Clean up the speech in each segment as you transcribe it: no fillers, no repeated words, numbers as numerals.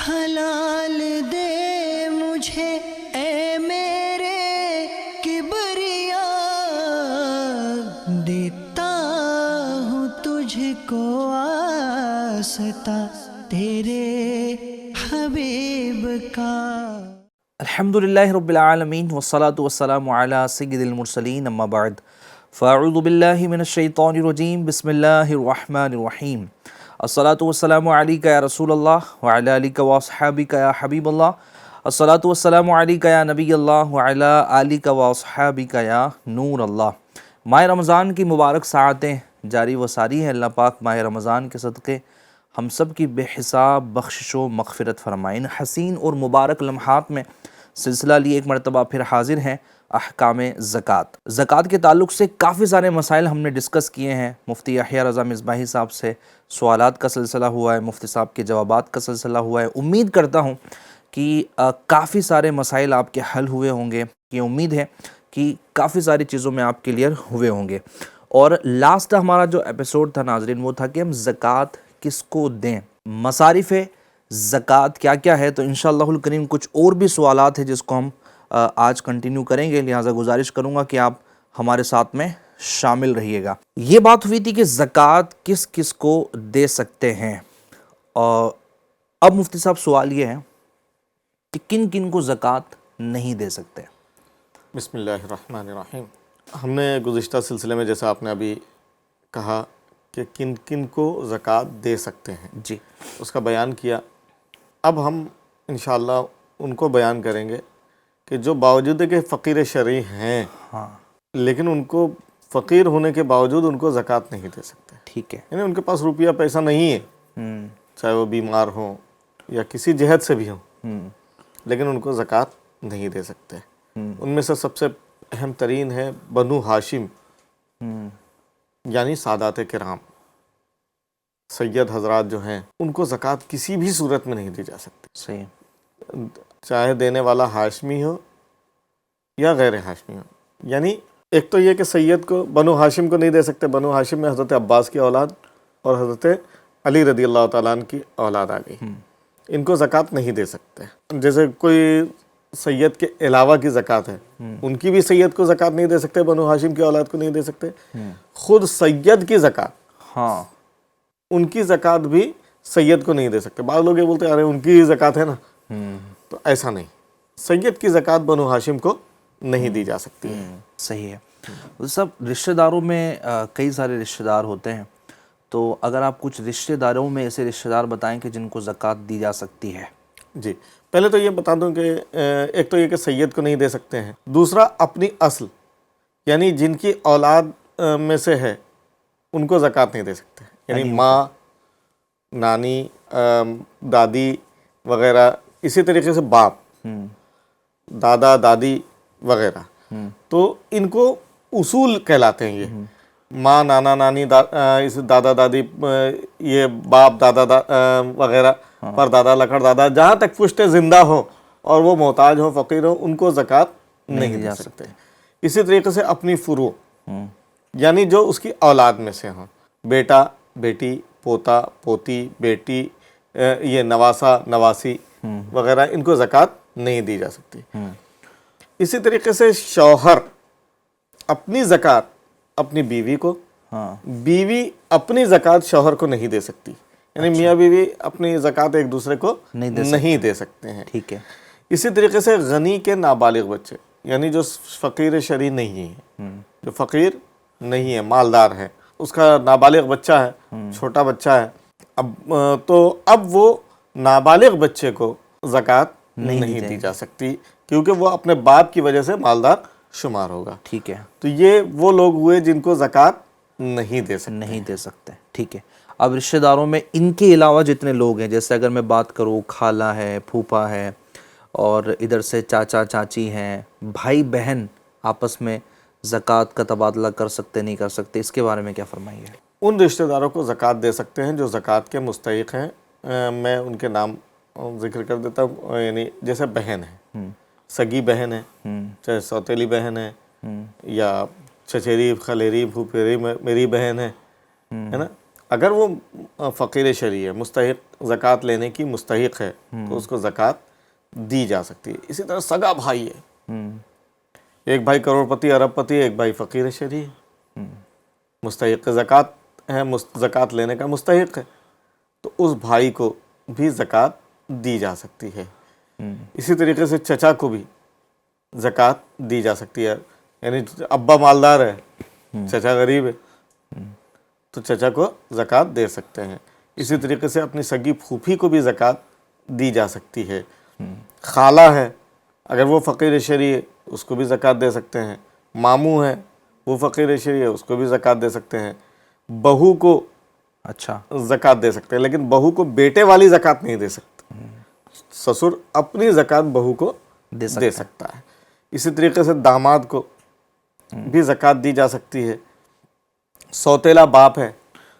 حلال دے مجھے اے میرے کبریا، دیتا ہوں تجھ کو واسطہ تیرے حبیب کا۔ الحمدللہ رب العالمین والصلاة والسلام علی سید المرسلین، اما بعد فاعوذ باللہ من الشیطان الرجیم، بسم اللہ الرحمن الرحیم۔ الصلاة والسلام علیکہ یا رسول اللہ وعلی آلک واصحابک یا حبیب اللہ، الصلاة والسلام علیکہ یا نبی اللہ وعلی آلک واصحابک یا نور اللہ۔ ماہ رمضان کی مبارک ساعتیں جاری و ساری ہیں۔ اللہ پاک ماہ رمضان کے صدقے ہم سب کی بے حساب بخشش و مغفرت فرمائیں۔ ان حسین اور مبارک لمحات میں سلسلہ لیے ایک مرتبہ پھر حاضر ہیں احکام زکوٰۃ۔ زکوٰۃ کے تعلق سے کافی سارے مسائل ہم نے ڈسکس کیے ہیں۔ مفتی یحییٰ رضا مصباحی صاحب سے سوالات کا سلسلہ ہوا ہے، مفتی صاحب کے جوابات کا سلسلہ ہوا ہے۔ امید کرتا ہوں کہ کافی سارے مسائل آپ کے حل ہوئے ہوں گے، یہ امید ہے کہ کافی ساری چیزوں میں آپ کلیئر ہوئے ہوں گے۔ اور لاسٹ ہمارا جو ایپیسوڈ تھا ناظرین، وہ تھا کہ ہم زکوٰۃ کس کو دیں، مصارف زکوٰۃ کیا کیا ہے۔ تو انشاءاللہ الکریم کچھ اور بھی سوالات ہیں جس کو ہم آج کنٹینیو کریں گے، لہٰذا گزارش کروں گا کہ آپ ہمارے ساتھ میں شامل رہیے گا۔ یہ بات ہوئی تھی کہ زکوٰۃ کس کس کو دے سکتے ہیں، اور اب مفتی صاحب سوال یہ ہے کہ کن کن کو زکوٰۃ نہیں دے سکتے۔ بسم اللہ الرحمن الرحیم۔ ہم نے گزشتہ سلسلے میں جیسا آپ نے ابھی کہا کہ کن کن کو زکوٰۃ دے سکتے ہیں، جی، اس کا بیان کیا۔ اب ہم انشاءاللہ ان کو بیان کریں گے کہ جو باوجود کہ فقیر شرعی ہیں، ہاں لیکن ان کو فقیر ہونے کے باوجود ان کو زکوٰۃ نہیں دے سکتے، ٹھیک ہے۔ یعنی ان کے پاس روپیہ پیسہ نہیں ہے، چاہے وہ بیمار ہوں یا کسی جہت سے بھی ہوں، لیکن ان کو زکوٰۃ نہیں دے سکتے۔ ان میں سے سب سے اہم ترین ہے بنو ہاشم، یعنی سادات کرام، سید حضرات جو ہیں، ان کو زکوٰۃ کسی بھی صورت میں نہیں دی جا سکتی، صحیح، چاہے دینے والا ہاشمی ہو یا غیر ہاشمی ہو۔ یعنی ایک تو یہ کہ سید کو، بنو ہاشم کو نہیں دے سکتے۔ بنو ہاشم میں حضرت عباس کی اولاد اور حضرت علی رضی اللہ تعالیٰ عنہ کی اولاد آ گئی، ان کو زکوٰۃ نہیں دے سکتے۔ جیسے کوئی سید کے علاوہ کی زکوٰۃ ہے، ان کی بھی سید کو زکوٰۃ نہیں دے سکتے، بنو ہاشم کی اولاد کو نہیں دے سکتے۔ خود سید کی زکوٰۃ، ہاں، ان کی زکوٰۃ بھی سید کو نہیں دے سکتے۔ بعض لوگ یہ بولتے ہیں ارے ان کی زکوٰۃ ہے نا، تو ایسا نہیں، سید کی زکوٰۃ بنو ہاشم کو نہیں دی جا سکتی ہے۔ صحیح ہے۔ سب رشتہ داروں میں کئی سارے رشتہ دار ہوتے ہیں، تو اگر آپ کچھ رشتہ داروں میں ایسے رشتہ دار بتائیں کہ جن کو زکوٰۃ دی جا سکتی ہے۔ جی، پہلے تو یہ بتا دوں کہ ایک تو یہ کہ سید کو نہیں دے سکتے ہیں، دوسرا اپنی اصل یعنی جن کی اولاد میں سے ہے ان کو زکوٰۃ نہیں دے سکتے، یعنی ماں، نانی، دادی وغیرہ، اسی طریقے سے باپ، دادا دادی وغیرہ، تو ان کو اصول کہلاتے ہیں۔ یہ ماں، نانا، نانی، دادا دادی، یہ باپ، دادا وغیرہ، پر دادا، لکڑ دادا، جہاں تک پشتے زندہ ہو اور وہ محتاج ہو، فقیر ہو، ان کو زکوٰۃ نہیں دے سکتے۔ اسی طریقے سے اپنی فروع، یعنی جو اس کی اولاد میں سے ہوں، بیٹا، بیٹی، پوتا، پوتی، بیٹی، یہ نواسا، نواسی وغیرہ، ان کو زکوٰۃ نہیں دی جا سکتی۔ اسی طریقے سے شوہر اپنی زکوٰۃ اپنی بیوی کو، بیوی اپنی زکوٰۃ شوہر کو نہیں دے سکتی، یعنی میاں بیوی اپنی زکوٰۃ ایک دوسرے کو نہیں دے سکتے ہیں۔ ٹھیک ہے۔ اسی طریقے سے غنی کے نابالغ بچے، یعنی جو فقیر شرعی نہیں ہے، جو فقیر نہیں ہے، مالدار ہے، اس کا نابالغ بچہ ہے، چھوٹا بچہ ہے، اب وہ نابالغ بچے کو زکوٰۃ نہیں دی جا سکتی، کیونکہ وہ اپنے باپ کی وجہ سے مالدار شمار ہوگا۔ ٹھیک ہے، تو یہ وہ لوگ ہوئے جن کو زکوٰۃ نہیں دے سکتے۔ ٹھیک ہے۔ اب رشتہ داروں میں ان کے علاوہ جتنے لوگ ہیں، جیسے اگر میں بات کروں، خالہ ہے، پھوپھا ہے، اور ادھر سے چاچا چاچی ہیں، بھائی بہن آپس میں زکوٰۃ کا تبادلہ کر سکتے نہیں کر سکتے، اس کے بارے میں کیا فرمائیے؟ ان رشتہ داروں کو زکوٰۃ دے سکتے ہیں جو زکوٰۃ کے مستحق ہیں۔ میں ان کے نام ذکر کر دیتا ہوں، یعنی جیسے بہن ہے، سگی بہن ہے، چاہے سوتیلی بہن ہے، یا چچیری، خلیری، پھوپھیری میری بہن ہے نا، اگر وہ فقیر شرعی ہے, مستحق زکوٰۃ لینے کی مستحق ہے, تو اس کو زکوٰۃ دی جا سکتی ہے. اسی طرح سگا بھائی ہے, ایک بھائی کروڑ پتی ارب پتی ہے, ایک بھائی فقیر شرعی ہے, مستحق زکوٰۃ ہے, زکوٰۃ لینے کا مستحق ہے, تو اس بھائی کو بھی زکوٰۃ دی جا سکتی ہے. اسی طریقے سے چچا کو بھی زکوٰۃ دی جا سکتی ہے. یعنی ابا مالدار ہے, چچا غریب ہے, تو چچا کو زکوٰۃ دے سکتے ہیں. اسی طریقے سے اپنی سگی پھوپھی کو بھی زکوٰۃ دی جا سکتی ہے. خالہ ہے, اگر وہ فقیر شرعی ہے اس کو بھی زکوٰۃ دے سکتے ہیں. ماموں ہے, وہ فقیر شرعی ہے, اس کو بھی زکوٰۃ دے سکتے ہیں. بہو کو اچھا زکوٰۃ دے سکتے ہیں, لیکن بہو کو بیٹے والی زکوٰۃ نہیں دے سکتے. سسر اپنی زکوٰۃ بہو کو دے سکتا ہے. اسی طریقے سے داماد کو بھی زکوٰۃ دی جا سکتی ہے. سوتیلا باپ ہے,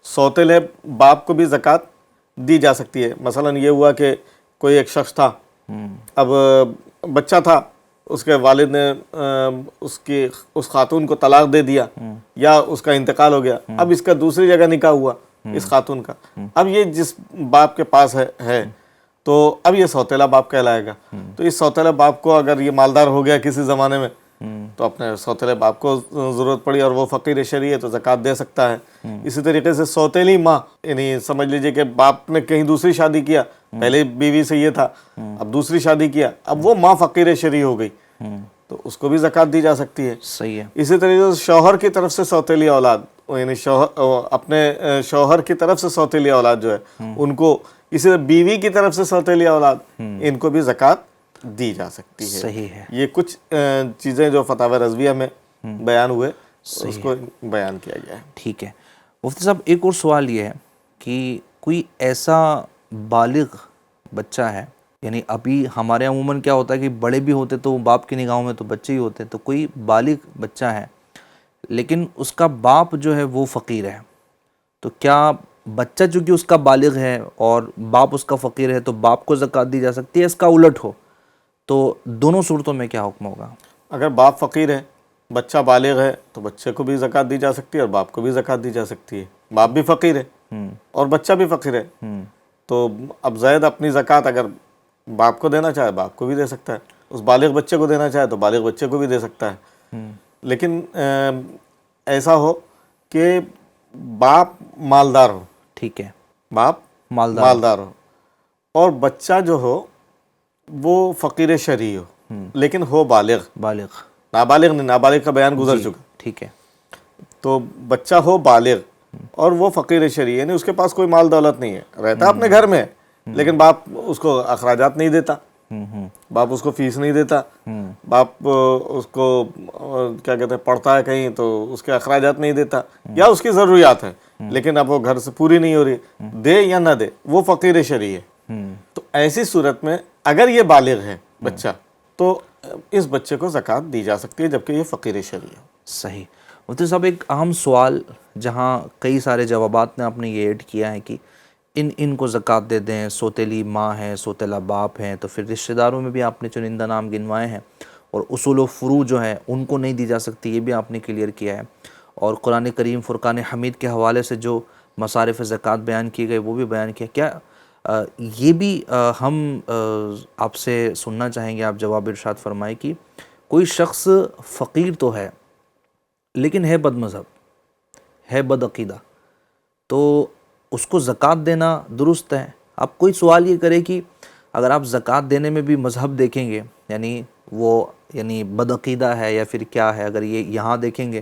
سوتیلے باپ کو بھی زکوٰۃ دی جا سکتی ہے. مثلا یہ ہوا کہ کوئی ایک شخص تھا, اب بچہ تھا, اس کے والد نے اس خاتون کو طلاق دے دیا یا اس کا انتقال ہو گیا. اب اس کا دوسری جگہ نکاح ہوا اس خاتون کا. اب یہ جس باپ کے پاس ہے تو اب یہ سوتیلا باپ کہلائے گا. تو اس سوتیلا باپ کو اگر یہ مالدار ہو گیا کسی زمانے میں, تو اپنے سوتیلے باپ کو ضرورت پڑی اور وہ فقیر شرعی ہے تو زکوٰۃ دے سکتا ہے. اسی طریقے سے سوتیلی ماں, یعنی سمجھ لیجئے کہ باپ نے کہیں دوسری شادی کیا, پہلے بیوی سے یہ تھا, اب دوسری شادی کیا, اب وہ ماں فقیر شرعی ہو گئی, تو اس کو بھی زکوٰۃ دی جا سکتی ہے. صحیح ہے. اسی طریقے سے شوہر کی طرف سے سوتیلی اولاد, یعنی اپنے شوہر کی طرف سے سوتیلی اولاد جو ہے ان کو, اسی طرح بیوی کی طرف سے سوتیلی اولاد, ان کو بھی زکوٰۃ دی جا سکتی ہے. صحیح ہے. یہ کچھ چیزیں جو فتاوی رضویہ میں بیان ہوئے اس کو بیان کیا گیا ہے. ٹھیک ہے مفتی صاحب, ایک اور سوال یہ ہے کہ کوئی ایسا بالغ بچہ ہے, یعنی ابھی ہمارے عموماً کیا ہوتا ہے کہ بڑے بھی ہوتے تو باپ کی نگاہوں میں تو بچے ہی ہوتے, تو کوئی بالغ بچہ ہے لیکن اس کا باپ جو ہے وہ فقیر ہے, تو کیا بچہ چونکہ اس کا بالغ ہے اور باپ اس کا فقیر ہے تو باپ کو زکوٰۃ دی جا سکتی ہے؟ اس کا الٹ ہو تو دونوں صورتوں میں کیا حکم ہوگا؟ اگر باپ فقیر ہے, بچہ بالغ ہے, تو بچے کو بھی زکوٰۃ دی جا سکتی ہے اور باپ کو بھی زکوٰۃ دی جا سکتی ہے. باپ بھی فقیر ہے اور بچہ بھی فقیر ہے, تو اب زید اپنی زکوٰۃ اگر باپ کو دینا چاہے باپ کو بھی دے سکتا ہے, اس بالغ بچے کو دینا چاہے تو بالغ بچے کو بھی دے سکتا ہے. لیکن ایسا ہو کہ باپ مالدار ہو, ٹھیک ہے, باپ مالدار ہو اور بچہ جو ہو وہ فقیر شرعی ہو, لیکن ہو بالغ, نابالغ نہیں, نابالغ کا بیان گزر چکا. ٹھیک ہے. تو بچہ ہو بالغ اور وہ فقیر شرعی, یعنی اس کے پاس کوئی مال دولت نہیں ہے, رہتا اپنے گھر میں, لیکن باپ اس کو اخراجات نہیں دیتا, باپ اس کو فیس نہیں دیتا, باپ اس کو کیا کہتے ہیں پڑھتا ہے کہیں تو اس کے اخراجات نہیں دیتا, یا اس کی ضروریات ہیں لیکن اب وہ گھر سے پوری نہیں ہو رہی, دے یا نہ دے وہ فقیر شرعی ہے. تو ایسی صورت میں اگر یہ بالغ ہے بچہ تو اس بچے کو زکوٰۃ دی جا سکتی ہے جبکہ یہ فقیر شرعی ہے. صحیح. مفتی صاحب ایک اہم سوال جہاں کئی سارے جوابات نے آپ نے یہ ایڈ کیا ہے کہ ان کو زکوٰۃ دے دیں, سوتیلی ماں ہے, سوتیلا باپ ہیں, تو پھر رشتہ داروں میں بھی آپ نے چنندہ نام گنوائے ہیں, اور اصول و فروع جو ہیں ان کو نہیں دی جا سکتی, یہ بھی آپ نے کلیئر کیا ہے. اور قرآن کریم فرقان حمید کے حوالے سے جو مصارف زکوٰۃ بیان کیے گئے وہ بھی بیان کیا. کیا یہ بھی ہم آپ سے سننا چاہیں گے, آپ جواب ارشاد فرمائے کہ کوئی شخص فقیر تو ہے لیکن ہے بد مذہب, ہے بد عقیدہ, تو اس کو زکوٰۃ دینا درست ہے؟ اب کوئی سوال یہ کرے کہ اگر آپ زکوٰۃ دینے میں بھی مذہب دیکھیں گے, یعنی بد عقیدہ ہے یا پھر کیا ہے, اگر یہ یہاں دیکھیں گے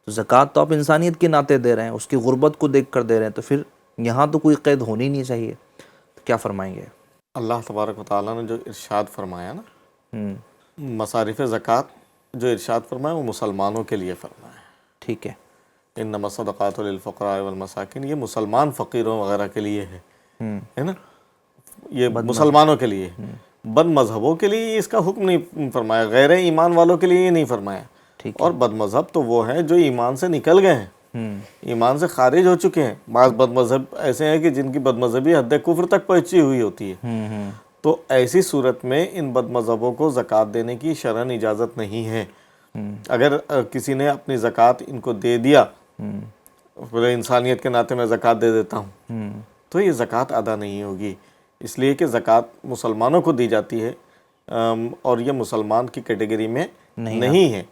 تو زکوٰۃ تو آپ انسانیت کے ناطے دے رہے ہیں, اس کی غربت کو دیکھ کر دے رہے ہیں, تو پھر یہاں تو کوئی قید ہونی نہیں چاہیے, تو کیا فرمائیں گے؟ اللہ تبارک و تعالیٰ نے جو ارشاد فرمایا نا, مصارف زکوٰۃ جو ارشاد فرمایا وہ مسلمانوں کے لیے فرمایا. ٹھیک ہے. انما الصدقات للفقراء والمساکین, یہ مسلمان فقیروں وغیرہ کے لیے ہے نا, یہ مسلمانوں کے لیے. بد مذہبوں کے لیے اس کا حکم نہیں فرمایا, غیر ایمان والوں کے لیے یہ نہیں فرمایا. اور بد مذہب تو وہ ہیں جو ایمان سے نکل گئے ہیں, ایمان سے خارج ہو چکے ہیں. بعض بد مذہب ایسے ہیں کہ جن کی بد مذہبی حد کفر تک پہنچی ہوئی ہوتی ہے, تو ایسی صورت میں ان بد مذہبوں کو زکوٰۃ دینے کی شرعاً اجازت نہیں ہے. اگر کسی نے اپنی زکوٰۃ ان کو دے دیا پورے انسانیت کے ناطے میں زکوٰۃ دے دیتا ہوں، تو یہ زکوٰۃ ادا نہیں ہوگی، اس لیے کہ زکوٰۃ مسلمانوں کو دی جاتی ہے اور یہ مسلمان کی کیٹیگری میں نہیں ہے۔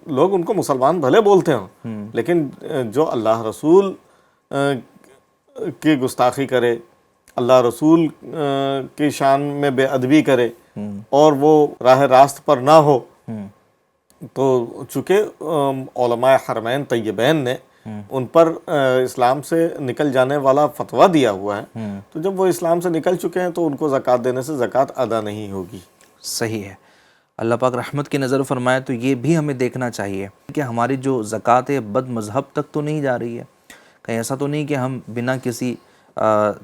لوگ ان کو مسلمان بھلے بولتے ہوں، لیکن جو اللہ رسول کی گستاخی کرے، اللہ رسول کی شان میں بے ادبی کرے اور وہ راہ راست پر نہ ہو، تو چونکہ علماء حرمین طیبین نے ان پر اسلام سے نکل جانے والا فتویٰ دیا ہوا ہے، تو جب وہ اسلام سے نکل چکے ہیں تو ان کو زکوٰۃ دینے سے زکوٰۃ ادا نہیں ہوگی۔ صحیح ہے۔ اللہ پاک رحمت کی نظر فرمائے تو یہ بھی ہمیں دیکھنا چاہیے کہ ہماری جو زکوٰۃ ہے بد مذہب تک تو نہیں جا رہی ہے، کہیں ایسا تو نہیں کہ ہم بنا کسی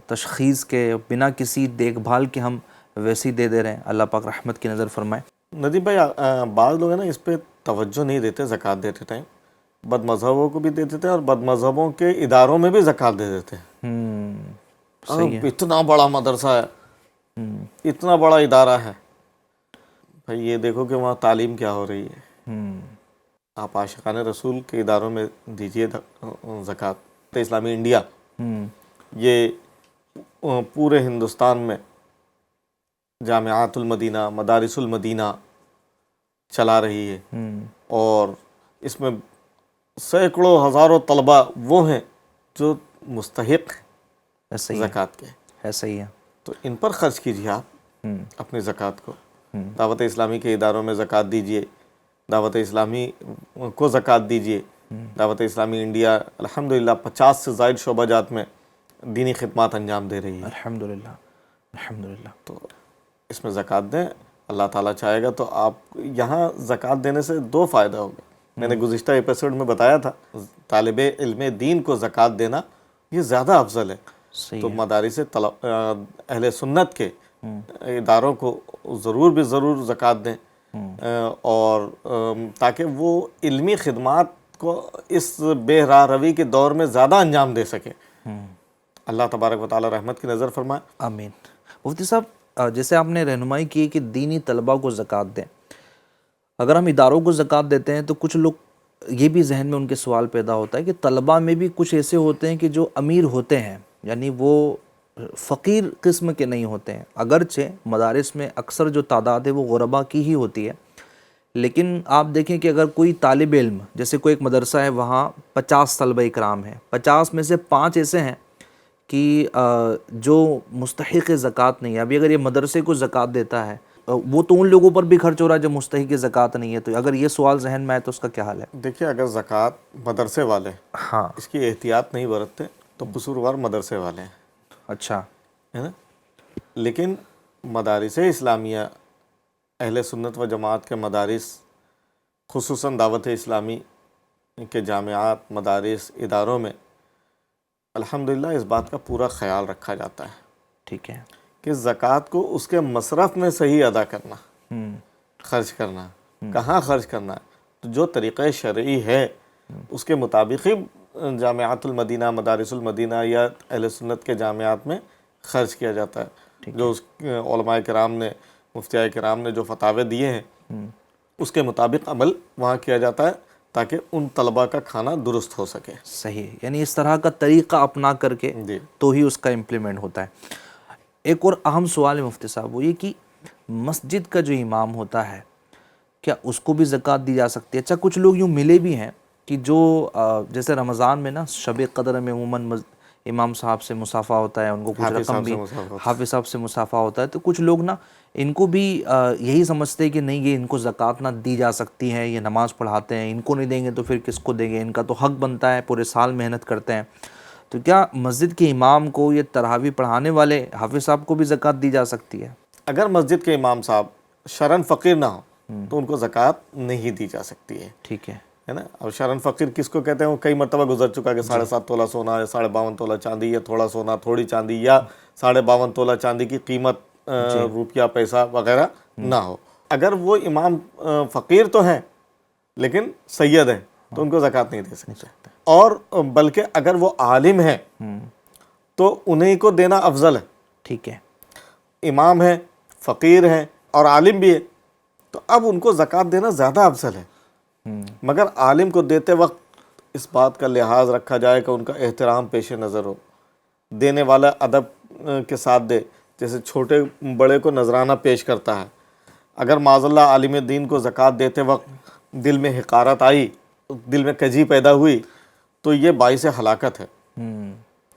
تشخیص کے، بنا کسی دیکھ بھال کے ہم ویسی دے دے رہے ہیں۔ اللہ پاک رحمت کی نظر فرمائے۔ ندیم بھائی، بعض لوگ ہیں نا اس پہ توجہ نہیں دیتے، زکوٰۃ دیتے ٹائم بد مذہبوں کو بھی دے دیتے ہیں اور بد مذہبوں کے اداروں میں بھی زکوٰۃ دے دیتے ہیں۔ اتنا بڑا مدرسہ ہے، اتنا بڑا ادارہ ہے، بھائی یہ دیکھو کہ وہاں تعلیم کیا ہو رہی ہے۔ آپ عاشقان رسول کے اداروں میں دیجئے زکوٰۃ۔ اسلامی انڈیا یہ پورے ہندوستان میں جامعات المدینہ، مدارس المدینہ چلا رہی ہے، اور اس میں سینکڑوں ہزاروں طلبہ وہ ہیں جو مستحق ہیں زکوٰۃ کے۔ ایسا ہی ہے، تو ان پر خرچ کیجیے آپ اپنی زکوٰۃ کو۔ دعوت اسلامی کے اداروں میں زکوٰۃ دیجیے، دعوت اسلامی کو زکوٰۃ دیجیے۔ دعوت اسلامی انڈیا الحمدللہ 50 سے زائد شعبہ جات میں دینی خدمات انجام دے رہی ہے۔ الحمدللہ الحمدللہ۔ تو اس میں زکوٰۃ دیں، اللہ تعالیٰ چاہے گا تو آپ یہاں زکوٰۃ دینے سے 2 فائدہ ہوگا۔ میں نے گزشتہ ایپیسوڈ میں بتایا تھا، طالب علم دین کو زکوٰۃ دینا یہ زیادہ افضل ہے۔ تو مدارس اہل سنت کے اداروں کو ضرور بھی ضرور زکوٰۃ دیں، اور تاکہ وہ علمی خدمات کو اس بے راہ روی کے دور میں زیادہ انجام دے سکیں۔ اللہ تبارک و تعالی رحمت کی نظر فرمائے۔ آمین۔ مفتی صاحب، جیسے آپ نے رہنمائی کی کہ دینی طلباء کو زکوٰۃ دیں، اگر ہم اداروں کو زکوٰۃ دیتے ہیں تو کچھ لوگ یہ بھی ذہن میں ان کے سوال پیدا ہوتا ہے کہ طلباء میں بھی کچھ ایسے ہوتے ہیں کہ جو امیر ہوتے ہیں، یعنی وہ فقیر قسم کے نہیں ہوتے ہیں، اگرچہ مدارس میں اکثر جو تعداد ہے وہ غربا کی ہی ہوتی ہے، لیکن آپ دیکھیں کہ اگر کوئی طالب علم، جیسے کوئی ایک مدرسہ ہے وہاں 50 طلبہ اکرام ہیں، 50 میں سے 5 ایسے ہیں کہ جو مستحق زکوٰۃ نہیں ہے۔ ابھی اگر یہ مدرسے کو زکوٰۃ دیتا ہے، وہ تو ان لوگوں پر بھی خرچ ہو رہا ہے جو مستحق زکوٰۃ نہیں ہے، تو اگر یہ سوال ذہن میں آئے تو اس کا کیا حال ہے؟ دیکھیے، اگر زکوٰۃ مدرسے والے اس کی احتیاط نہیں برتتے تو قصوروار مدرسے والے ہیں۔ اچھا، ہے نا؟ لیکن مدارس اسلامیہ، اہل سنت و جماعت کے مدارس، خصوصاً دعوت اسلامی کے جامعات، مدارس، اداروں میں الحمدللہ اس بات کا پورا خیال رکھا جاتا ہے، ٹھیک ہے، کہ زکوٰۃ کو اس کے مصرف میں صحیح ادا کرنا، خرچ کرنا، کہاں خرچ کرنا، تو جو طریقہ شرعی ہے اس کے مطابق ہی جامعات المدینہ، مدارس المدینہ یا اہل سنت کے جامعات میں خرچ کیا جاتا ہے۔ جو اس علماء کرام نے، مفتیاء کرام نے جو فتاوے دیے ہیں اس کے مطابق عمل وہاں کیا جاتا ہے تاکہ ان طلباء کا کھانا درست ہو سکے۔ صحیح، یعنی اس طرح کا طریقہ اپنا کر کے تو ہی اس کا امپلیمنٹ ہوتا ہے۔ ایک اور اہم سوال ہے مفتی صاحب، وہ یہ کہ مسجد کا جو امام ہوتا ہے کیا اس کو بھی زکوٰۃ دی جا سکتی ہے؟ اچھا، کچھ لوگ یوں ملے بھی ہیں کہ جو جیسے رمضان میں نا شب قدر میں عموماً امام صاحب سے مصافحہ ہوتا ہے، ان کو کچھ رقم بھی حافظ صاحب سے مصافحہ ہوتا ہے، تو کچھ لوگ نا ان کو بھی یہی سمجھتے ہیں کہ نہیں، یہ ان کو زکوٰۃ نہ دی جا سکتی ہے، یہ نماز پڑھاتے ہیں، ان کو نہیں دیں گے تو پھر کس کو دیں گے، ان کا تو حق بنتا ہے، پورے سال محنت کرتے ہیں۔ تو کیا مسجد کے امام کو، یہ تراویح پڑھانے والے حافظ صاحب کو بھی زکوٰۃ دی جا سکتی ہے؟ اگر مسجد کے امام صاحب شرعاً فقیر نہ ہوں تو ان کو زکوٰۃ نہیں دی جا سکتی ہے، ٹھیک ہے ہے نا؟ اور شرعاً فقیر کس کو کہتے ہیں؟ وہ کئی مرتبہ گزر چکا کہ 7.5 تولہ سونا یا 52.5 تولہ چاندی یا تھوڑا سونا تھوڑی چاندی یا 52.5 تولہ چاندی کی قیمت روپیہ پیسہ وغیرہ نہ ہو۔ اگر وہ امام فقیر تو ہیں لیکن سید ہیں تو ان کو زکوٰۃ نہیں دے سکتے، اور بلکہ اگر وہ عالم ہیں تو انہیں کو دینا افضل ہے۔ ٹھیک ہے، امام ہیں، فقیر ہیں اور عالم بھی ہے تو اب ان کو زکوٰۃ دینا زیادہ افضل ہے، مگر عالم کو دیتے وقت اس بات کا لحاظ رکھا جائے کہ ان کا احترام پیش نظر ہو، دینے والا ادب کے ساتھ دے، جیسے چھوٹے بڑے کو نذرانہ پیش کرتا ہے۔ اگر معاذ اللہ عالم دین کو زکوٰۃ دیتے وقت دل میں حقارت آئی، دل میں کجی پیدا ہوئی، تو یہ باعث ہلاکت ہے،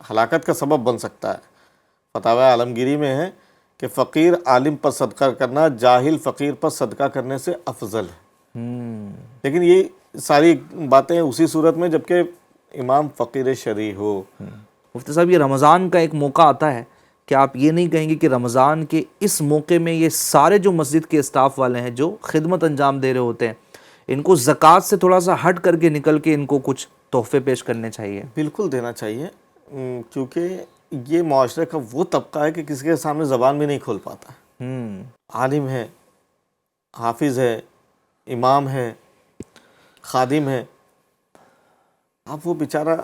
ہلاکت کا سبب بن سکتا ہے۔ فتاوی عالمگیری میں ہے کہ فقیر عالم پر صدقہ کرنا جاہل فقیر پر صدقہ کرنے سے افضل ہے۔ لیکن یہ ساری باتیں اسی صورت میں جبکہ امام فقیر شرعی ہو۔ مفتی صاحب، یہ رمضان کا ایک موقع آتا ہے کہ آپ یہ نہیں کہیں گے کہ رمضان کے اس موقع میں یہ سارے جو مسجد کے اسٹاف والے ہیں جو خدمت انجام دے رہے ہوتے ہیں، ان کو زکوٰۃ سے تھوڑا سا ہٹ کر کے نکل کے ان کو کچھ تحفے پیش کرنے چاہیے؟ بالکل دینا چاہیے، کیونکہ یہ معاشرے کا وہ طبقہ ہے کہ کسی کے سامنے زبان بھی نہیں کھول پاتا ہے۔ عالم ہے، حافظ ہے، امام ہے، خادم ہے، اب وہ بیچارہ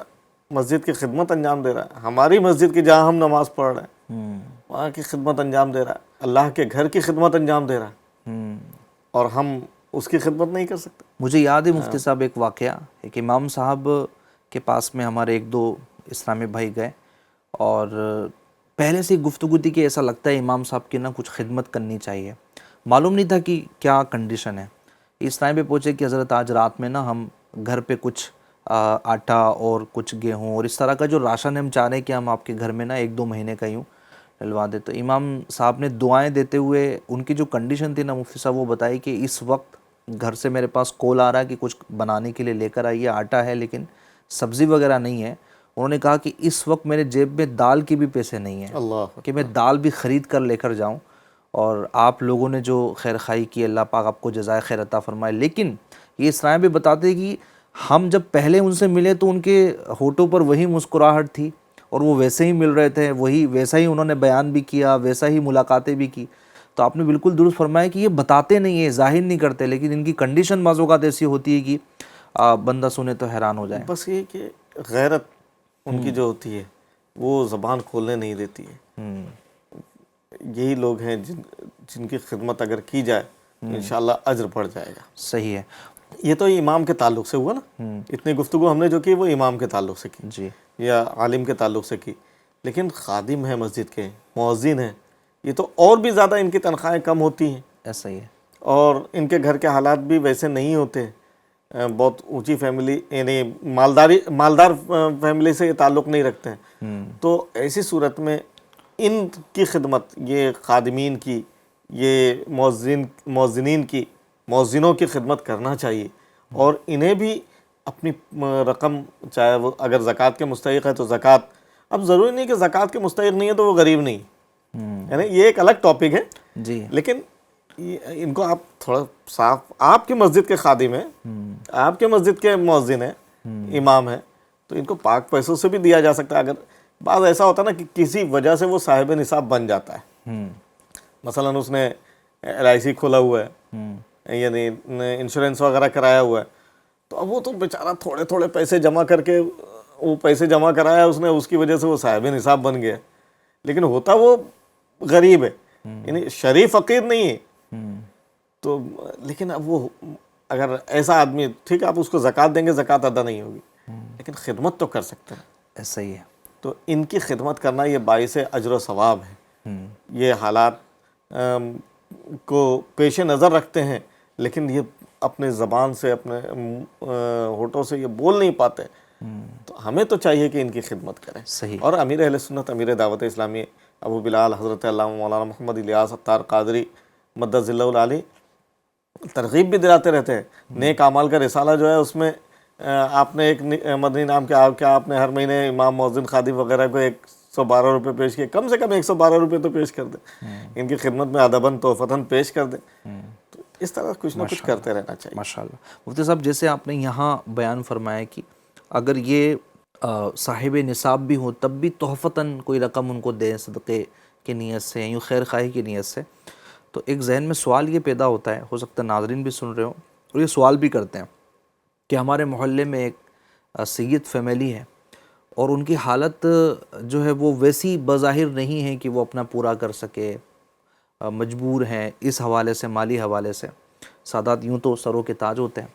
مسجد کی خدمت انجام دے رہا ہے، ہماری مسجد کی جہاں ہم نماز پڑھ رہے ہیں وہاں کی خدمت انجام دے رہا ہے، اللہ کے گھر کی خدمت انجام دے رہا ہے، اور ہم اس کی خدمت نہیں کر سکتے۔ مجھے یاد ہے مفتی صاحب ایک واقعہ، ایک امام صاحب کے پاس میں ہمارے ایک دو اسلامی بھائی گئے اور پہلے سے گفتگو تھی کہ ایسا لگتا ہے امام صاحب کی نا کچھ خدمت کرنی چاہیے، معلوم نہیں تھا کہ کیا کنڈیشن ہے۔ اس ٹائم پہ پوچھے کہ حضرت آج رات میں نا ہم گھر پہ کچھ آٹا اور کچھ گیہوں اور اس طرح کا جو راشن ہم چاہ رہے ہیں کہ ہم آپ کے گھر میں نا 1-2 مہینے کا یوں ڈلوا دے۔ تو امام صاحب نے دعائیں دیتے ہوئے ان کی جو کنڈیشن تھی نا مفتی صاحب، وہ بتائی کہ اس وقت گھر سے میرے پاس کال آ رہا ہے کہ کچھ بنانے کے لیے لے کر آئیے، آٹا ہے لیکن سبزی وغیرہ نہیں ہے۔ انہوں نے کہا کہ اس وقت میرے جیب میں دال کے بھی پیسے نہیں ہیں اللہ کہ میں دال بھی خرید کر لے کر جاؤں، اور آپ لوگوں نے جو خیر خواہی کی اللہ پاک آپ کو جزائے خیر عطا فرمائے۔ لیکن یہ اسلام بھی بتاتے ہیں کہ ہم جب پہلے ان سے ملے تو ان کے ہونٹوں پر وہی مسکراہٹ تھی اور وہ ویسے ہی مل رہے تھے، وہی ویسا ہی انہوں نے بیان بھی کیا، ویسا ہی ملاقاتیں بھی کی۔ تو آپ نے بالکل درست فرمایا کہ یہ بتاتے نہیں ہیں، ظاہر نہیں کرتے، لیکن ان کی کنڈیشن بعض اوقات ایسی ہوتی ہے کہ بندہ سنے تو حیران ہو جائے۔ بس یہ کہ غیرت ان کی جو ہوتی ہے وہ زبان کھولنے نہیں دیتی ہے۔ یہی لوگ ہیں جن کی خدمت اگر کی جائے انشاءاللہ اجر بڑھ جائے گا۔ صحیح ہے۔ یہ تو امام کے تعلق سے ہوا نا، اتنی گفتگو ہم نے جو کی وہ امام کے تعلق سے کی جی، یا عالم کے تعلق سے کی، لیکن خادم ہے مسجد کے، مؤذن ہیں، یہ تو اور بھی زیادہ ان کی تنخواہیں کم ہوتی ہیں، ایسا ہی ہے۔ اور ان کے گھر کے حالات بھی ویسے نہیں ہوتے، بہت اونچی فیملی یعنی مالدار فیملی سے یہ تعلق نہیں رکھتے ہیں۔ تو ایسی صورت میں ان کی خدمت، یہ خادمین کی، یہ مؤذنین کی، مؤذنوں کی خدمت کرنا چاہیے، اور انہیں بھی اپنی رقم، چاہے وہ اگر زکوٰۃ کے مستحق ہے تو زکوٰۃ، اب ضروری نہیں کہ زکوٰۃ کے مستحق نہیں ہے تو وہ غریب نہیں، یعنی یہ ایک الگ ٹاپک ہے، جی، لیکن ان کو آپ تھوڑا صاف، آپ کی مسجد کے خادم ہیں، آپ کے مسجد کے مؤذن ہیں، امام ہیں، تو ان کو پاک پیسوں سے بھی دیا جا سکتا ہے۔ اگر بعض ایسا ہوتا ہے نا کہ کسی وجہ سے وہ صاحب نصاب بن جاتا ہے، مثلا اس نے LIC کھولا ہوا ہے، یعنی انشورنس وغیرہ کرایا ہوا ہے، تو اب وہ تو بیچارہ تھوڑے تھوڑے پیسے جمع کر کے، وہ پیسے جمع کرایا اس نے، اس کی وجہ سے وہ صاحب نصاب بن گیا، لیکن ہوتا وہ غریب ہے، یعنی شرعی فقیر نہیں ہے۔ تو لیکن اب وہ اگر ایسا آدمی، ٹھیک ہے آپ اس کو زکوٰۃ دیں گے، زکوٰۃ ادا نہیں ہوگی، لیکن خدمت تو کر سکتے ہیں۔ ایسا ہی ہے۔ تو ان کی خدمت کرنا یہ باعث اجر و ثواب ہے۔ یہ حالات کو پیش نظر رکھتے ہیں، لیکن یہ اپنے زبان سے، اپنے ہونٹوں سے یہ بول نہیں پاتے، تو ہمیں تو چاہیے کہ ان کی خدمت کریں۔ صحیح۔ اور امیر اہل سنت، امیر دعوت اسلامی ابو بلال حضرت علامہ مولانا محمد الیاس اتار قادری مدد ذلہ العالی ترغیب بھی دلاتے رہتے ہیں۔ نیک اعمال کا رسالہ جو ہے اس میں آپ نے ایک مدنی نام کے آپ نے ہر مہینے امام مؤذن خادم وغیرہ کو 112 روپے پیش کیے، کم سے کم 112 روپے تو پیش کر دیں، ان کی خدمت میں ادباً تحفتاً پیش کر دیں۔ تو اس طرح کچھ نہ کچھ کرتے رہنا چاہیے۔ ماشاءاللہ۔ مفتی صاحب، جیسے آپ نے یہاں بیان فرمایا کہ اگر یہ صاحب نصاب بھی ہو تب بھی تحفتاً کوئی رقم ان کو دیں صدقے کی نیت سے، یوں خیر خواہی کی نیت سے، تو ایک ذہن میں سوال یہ پیدا ہوتا ہے، ہو سکتا ہے ناظرین بھی سن رہے ہوں اور یہ سوال بھی کرتے ہیں کہ ہمارے محلے میں ایک سید فیملی ہے اور ان کی حالت جو ہے وہ ویسی بظاہر نہیں ہے کہ وہ اپنا پورا کر سکے، مجبور ہیں اس حوالے سے، مالی حوالے سے، سادات یوں تو سروں کے تاج ہوتے ہیں،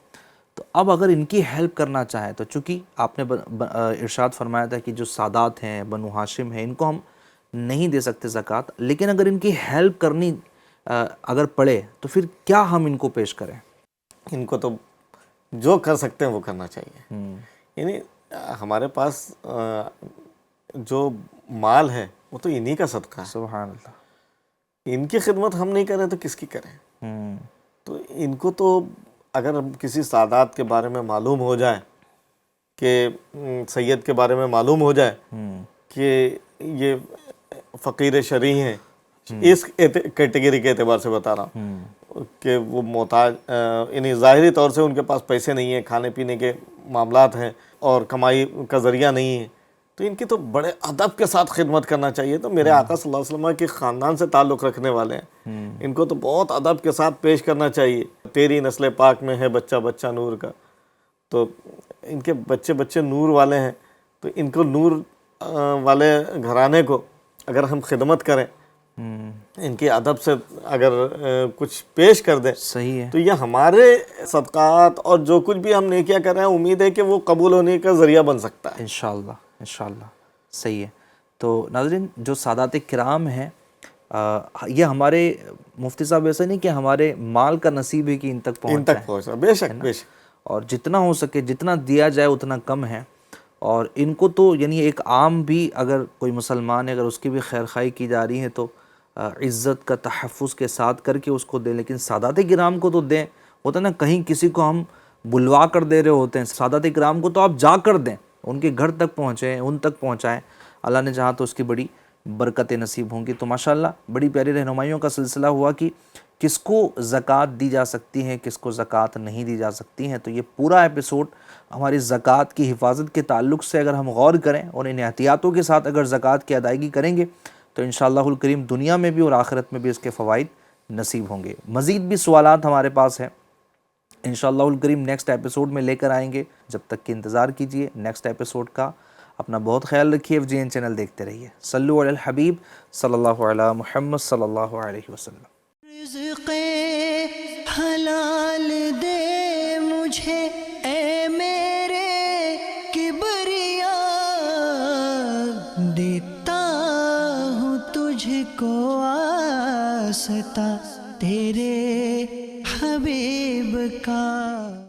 تو اب اگر ان کی ہیلپ کرنا چاہے تو چونکہ آپ نے ارشاد فرمایا تھا کہ جو سادات ہیں، بنو ہاشم ہیں، ان کو ہم نہیں دے سکتے زکوٰۃ، لیکن اگر ان کی ہیلپ کرنی اگر پڑے تو پھر کیا ہم ان کو پیش کریں؟ ان کو تو جو کر سکتے ہیں وہ کرنا چاہیے. یعنی ہمارے پاس جو مال ہے وہ تو انہی کا صدقہ ہے. سبحان اللہ. ان کی خدمت ہم نہیں کریں تو کس کی کریں؟ تو ان کو تو اگر کسی سادات کے بارے میں معلوم ہو جائے کہ سید کے بارے میں معلوم ہو جائے کہ یہ فقیر شرعی ہیں، اس کیٹیگری کے اعتبار سے بتا رہا ہوں کہ وہ محتاج، یعنی ظاہری طور سے ان کے پاس پیسے نہیں ہیں، کھانے پینے کے معاملات ہیں اور کمائی کا ذریعہ نہیں ہے، تو ان کی تو بڑے ادب کے ساتھ خدمت کرنا چاہیے. تو میرے آقا صلی اللہ علیہ وسلم کے خاندان سے تعلق رکھنے والے ہیں، ان کو تو بہت ادب کے ساتھ پیش کرنا چاہیے. تیری نسل پاک میں ہے بچہ بچہ نور کا، تو ان کے بچے بچے نور والے ہیں، تو ان کو نور والے گھرانے کو اگر ہم خدمت کریں، ان کے ادب سے اگر کچھ پیش کر دیں، صحیح ہے. تو یہ ہمارے صدقات اور جو کچھ بھی ہم نیکیاں کر رہے ہیں، امید ہے کہ وہ قبول ہونے کا ذریعہ بن سکتا ہے. انشاءاللہ انشاءاللہ. صحیح ہے. تو ناظرین، جو سادات کرام ہیں، یہ ہمارے مفتی صاحب ایسا نہیں کہ ہمارے مال کا نصیب ہے کہ ان تک ان تک پہنچا. بے شک بے شک. اور جتنا ہو سکے، جتنا دیا جائے اتنا کم ہے. اور ان کو تو یعنی ایک عام بھی اگر کوئی مسلمان ہے، اگر اس کی بھی خیر خواہی کی جا رہی ہے تو عزت کا تحفظ کے ساتھ کر کے اس کو دیں. لیکن سادات کرام کو تو دیں. ہوتا ہے نا، کہیں کسی کو ہم بلوا کر دے رہے ہوتے ہیں، سادات کرام کو تو آپ جا کر دیں، ان کے گھر تک پہنچیں، ان تک پہنچائیں. اللہ نے چاہا تو اس کی بڑی برکتیں نصیب ہوں گی. تو ماشاءاللہ بڑی پیاری رہنمائیوں کا سلسلہ ہوا کہ کس کو زکوٰۃ دی جا سکتی ہے، کس کو زکوٰۃ نہیں دی جا سکتی ہیں. تو یہ پورا ایپیسوڈ ہماری زکوٰۃ کی حفاظت کے تعلق سے اگر ہم غور کریں اور ان احتیاطوں کے ساتھ اگر زکوٰۃ کی ادائیگی کریں گے تو انشاءاللہ الکریم دنیا میں بھی اور آخرت میں بھی اس کے فوائد نصیب ہوں گے. مزید بھی سوالات ہمارے پاس ہیں، انشاءاللہ الکریم نیکسٹ ایپیسوڈ میں لے کر آئیں گے. جب تک کہ انتظار کیجئے نیکسٹ ایپیسوڈ کا. اپنا بہت خیال رکھیے. FGN چینل دیکھتے رہیے. صلو علی الحبیب صلی اللہ علی محمد صلی اللہ علیہ وسلم. رزق حلال دے مجھے اے میرے کبریا، دیتا ہوں تجھ کو واسطہ تیرے حبیب کا.